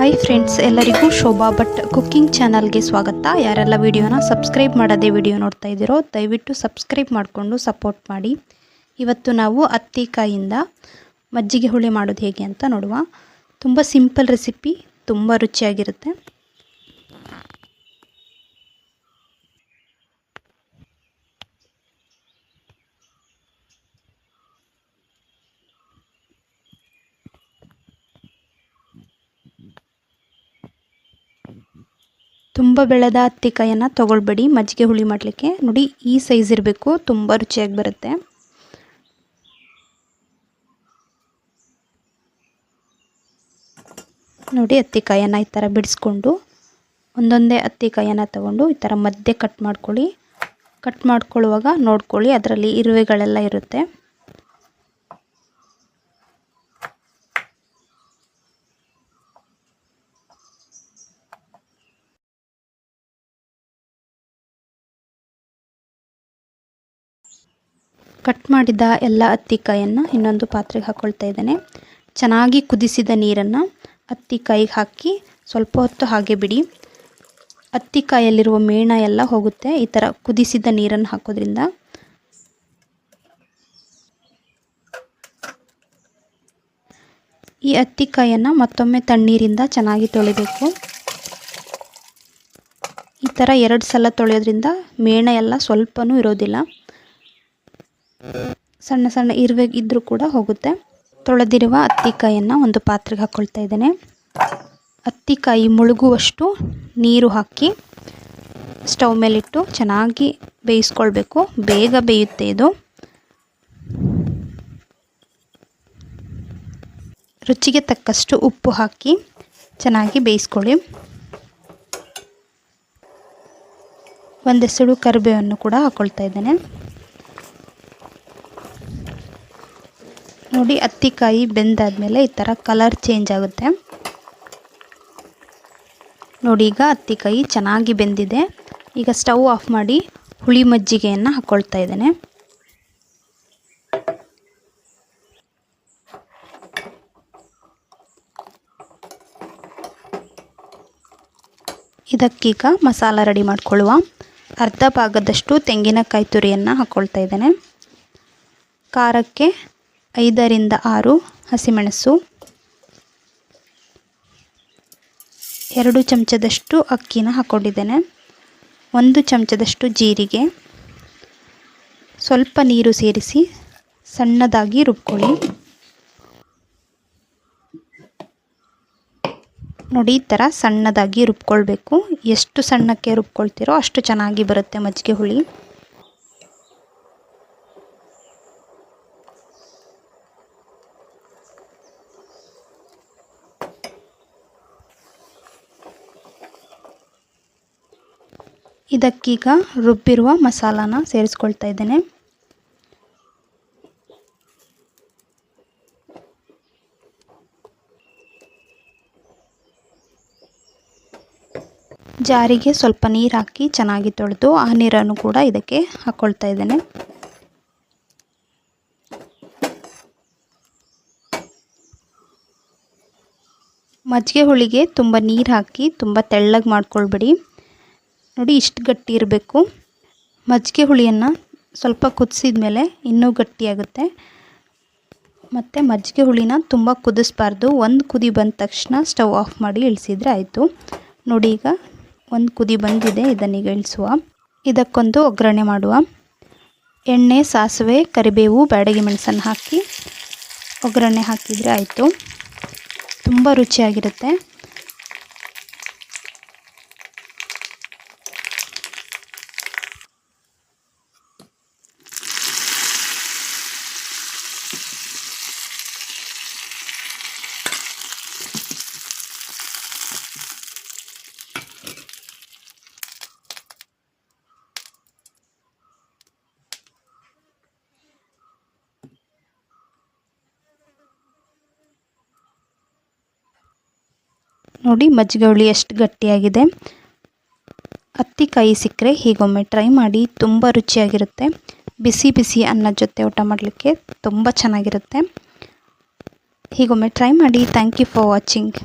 Hi friends, ಎಲ್ಲರಿಗೂ Shobha Bhat cooking ಚಾನಲ್ಗೆ ಸ್ವಾಗತ. ಯಾರೆಲ್ಲ ವಿಡಿಯೋನ ಸಬ್ಸ್ಕ್ರೈಬ್ ಮಾಡದೆ ವಿಡಿಯೋ ನೋಡ್ತಾ ಇದ್ದೀರೋ ದಯವಿಟ್ಟು ಸಬ್ಸ್ಕ್ರೈಬ್ ಮಾಡಿಕೊಂಡು ಸಪೋರ್ಟ್ ಮಾಡಿ. ಇವತ್ತು ನಾವು ಹತ್ತಿಕಾಯಿಂದ ಮಜ್ಜಿಗೆ ಹುಳಿ ಮಾಡೋದು ಹೇಗೆ ಅಂತ ನೋಡುವ. ತುಂಬ ಸಿಂಪಲ್ ರೆಸಿಪಿ, ತುಂಬ ರುಚಿಯಾಗಿರುತ್ತೆ. ತುಂಬ ಬೆಳೆದ ಹತ್ತಿಕಾಯನ್ನು ತೊಗೊಳ್ಬೇಡಿ ಮಜ್ಜಿಗೆ ಹುಳಿ ಮಾಡಲಿಕ್ಕೆ. ನೋಡಿ, ಈ ಸೈಜ್ ಇರಬೇಕು, ತುಂಬ ರುಚಿಯಾಗಿ ಬರುತ್ತೆ. ನೋಡಿ, ಹತ್ತಿಕಾಯನ್ನು ಈ ಥರ ಬಿಡಿಸ್ಕೊಂಡು ಒಂದೊಂದೇ ಹತ್ತಿಕಾಯನ್ನು ತಗೊಂಡು ಈ ಥರ ಮಧ್ಯೆ ಕಟ್ ಮಾಡ್ಕೊಳ್ಳಿ. ಕಟ್ ಮಾಡ್ಕೊಳ್ಳುವಾಗ ನೋಡ್ಕೊಳ್ಳಿ, ಅದರಲ್ಲಿ ಇರುವೆಗಳೆಲ್ಲ ಇರುತ್ತೆ. ಕಟ್ ಮಾಡಿದ ಎಲ್ಲ ಹತ್ತಿಕಾಯನ್ನು ಇನ್ನೊಂದು ಪಾತ್ರೆಗೆ ಹಾಕ್ಕೊಳ್ತಾ ಇದ್ದೇನೆ. ಚೆನ್ನಾಗಿ ಕುದಿಸಿದ ನೀರನ್ನು ಹತ್ತಿಕಾಯಿಗೆ ಹಾಕಿ ಸ್ವಲ್ಪ ಹೊತ್ತು ಹಾಗೆ ಬಿಡಿ. ಹತ್ತಿಕಾಯಲ್ಲಿರುವ ಮೇಣ ಎಲ್ಲ ಹೋಗುತ್ತೆ ಈ ಥರ ಕುದಿಸಿದ ನೀರನ್ನು ಹಾಕೋದ್ರಿಂದ. ಈ ಹತ್ತಿಕಾಯನ್ನು ಮತ್ತೊಮ್ಮೆ ತಣ್ಣೀರಿಂದ ಚೆನ್ನಾಗಿ ತೊಳಿಬೇಕು. ಈ ಥರ 2 ಸಲ ತೊಳೆಯೋದ್ರಿಂದ ಮೇಣ ಎಲ್ಲ ಸ್ವಲ್ಪನೂ ಇರೋದಿಲ್ಲ. ಸಣ್ಣ ಸಣ್ಣ ಇರುವೆ ಇದ್ದರೂ ಕೂಡ ಹೋಗುತ್ತೆ. ತೊಳೆದಿರುವ ಹತ್ತಿಕಾಯನ್ನು ಒಂದು ಪಾತ್ರೆಗೆ ಹಾಕ್ಕೊಳ್ತಾ ಇದ್ದೇನೆ. ಹತ್ತಿಕಾಯಿ ಮುಳುಗುವಷ್ಟು ನೀರು ಹಾಕಿ ಸ್ಟವ್ ಮೇಲಿಟ್ಟು ಚೆನ್ನಾಗಿ ಬೇಯಿಸ್ಕೊಳ್ಬೇಕು. ಬೇಗ ಬೇಯುತ್ತೆ ಇದು. ರುಚಿಗೆ ತಕ್ಕಷ್ಟು ಉಪ್ಪು ಹಾಕಿ ಚೆನ್ನಾಗಿ ಬೇಯಿಸ್ಕೊಳ್ಳಿ. ಒಂದೆಸಳು ಕರಿಬೇವನ್ನು ಕೂಡ ಹಾಕ್ಕೊಳ್ತಾ ಇದ್ದೇನೆ. ನೋಡಿ, ಹತ್ತಿಕಾಯಿ ಬೆಂದಾದ್ಮೇಲೆ ಈ ಥರ ಕಲರ್ ಚೇಂಜ್ ಆಗುತ್ತೆ. ನೋಡಿ, ಈಗ ಹತ್ತಿಕಾಯಿ ಚೆನ್ನಾಗಿ ಬೆಂದಿದೆ. ಈಗ ಸ್ಟವ್ ಆಫ್ ಮಾಡಿ ಹುಳಿ ಮಜ್ಜಿಗೆಯನ್ನು ಹಾಕ್ಕೊಳ್ತಾ ಇದ್ದೇನೆ. ಇದಕ್ಕೀಗ ಮಸಾಲ ರೆಡಿ ಮಾಡಿಕೊಳ್ಳುವ. ಅರ್ಧ ಭಾಗದಷ್ಟು ತೆಂಗಿನಕಾಯಿ ತುರಿಯನ್ನು ಹಾಕ್ಕೊಳ್ತಾ ಇದ್ದೇನೆ. ಖಾರಕ್ಕೆ 5 ರಿಂದ 6 ಹಸಿಮೆಣಸು, 2 ಚಮಚದಷ್ಟು ಅಕ್ಕಿನ ಹಾಕ್ಕೊಂಡಿದ್ದೇನೆ, 1 ಚಮಚದಷ್ಟು ಜೀರಿಗೆ, ಸ್ವಲ್ಪ ನೀರು ಸೇರಿಸಿ ಸಣ್ಣದಾಗಿ ರುಬ್ಕೊಳ್ಳಿ. ನೋಡಿ, ಈ ಥರ ಸಣ್ಣದಾಗಿ ರುಬ್ಕೊಳ್ಬೇಕು. ಎಷ್ಟು ಸಣ್ಣಕ್ಕೆ ರುಬ್ಕೊಳ್ತೀರೋ ಅಷ್ಟು ಚೆನ್ನಾಗಿ ಬರುತ್ತೆ ಮಜ್ಜಿಗೆ ಹುಳಿ. ಇದಕ್ಕೀಗ ರುಬ್ಬಿರುವ ಮಸಾಲಾನ ಸೇರಿಸ್ಕೊಳ್ತಾ ಇದ್ದೇನೆ. ಜಾರಿಗೆ ಸ್ವಲ್ಪ ನೀರು ಹಾಕಿ ಚೆನ್ನಾಗಿ ತೊಳೆದು ಆ ನೀರನ್ನು ಕೂಡ ಇದಕ್ಕೆ ಹಾಕ್ಕೊಳ್ತಾ ಇದ್ದೇನೆ. ಮಜ್ಜಿಗೆ ಹುಳಿಗೆ ತುಂಬ ನೀರು ಹಾಕಿ ತುಂಬ ತೆಳ್ಳಗೆ ಮಾಡ್ಕೊಳ್ಬೇಡಿ. ನೋಡಿ, ಇಷ್ಟು ಗಟ್ಟಿ ಇರಬೇಕು. ಮಜ್ಜಿಗೆ ಹುಳಿಯನ್ನು ಸ್ವಲ್ಪ ಕುದಿಸಿದ ಮೇಲೆ ಇನ್ನೂ ಗಟ್ಟಿಯಾಗುತ್ತೆ. ಮತ್ತು ಮಜ್ಜಿಗೆ ಹುಳಿನ ತುಂಬ ಕುದಿಸ್ಬಾರ್ದು. ಒಂದು ಕುದಿ ಬಂದ ತಕ್ಷಣ ಸ್ಟವ್ ಆಫ್ ಮಾಡಿ ಇಳಿಸಿದರೆ ಆಯಿತು. ನೋಡಿ, ಈಗ ಒಂದು ಕುದಿ ಬಂದಿದೆ. ಇದನ್ನೀಗ ಇಳಿಸುವ. ಇದಕ್ಕೊಂದು ಒಗ್ಗರಣೆ ಮಾಡುವ. ಎಣ್ಣೆ, ಸಾಸಿವೆ, ಕರಿಬೇವು, ಬ್ಯಾಡಗಿ ಮೆಣಸನ್ನು ಹಾಕಿ ಒಗ್ಗರಣೆ ಹಾಕಿದರೆ ಆಯಿತು. ತುಂಬ ರುಚಿಯಾಗಿರುತ್ತೆ. ನೋಡಿ, ಮಜ್ಜಿಗೆ ಹುಳಿ ಎಷ್ಟು ಗಟ್ಟಿಯಾಗಿದೆ. ಹತ್ತಿಕಾಯಿ ಸಿಕ್ಕರೆ ಹೀಗೊಮ್ಮೆ ಟ್ರೈ ಮಾಡಿ, ತುಂಬ ರುಚಿಯಾಗಿರುತ್ತೆ. ಬಿಸಿ ಬಿಸಿ ಅನ್ನದ ಜೊತೆ ಊಟ ಮಾಡಲಿಕ್ಕೆ ತುಂಬ ಚೆನ್ನಾಗಿರುತ್ತೆ. ಹೀಗೊಮ್ಮೆ ಟ್ರೈ ಮಾಡಿ. Thank you for watching.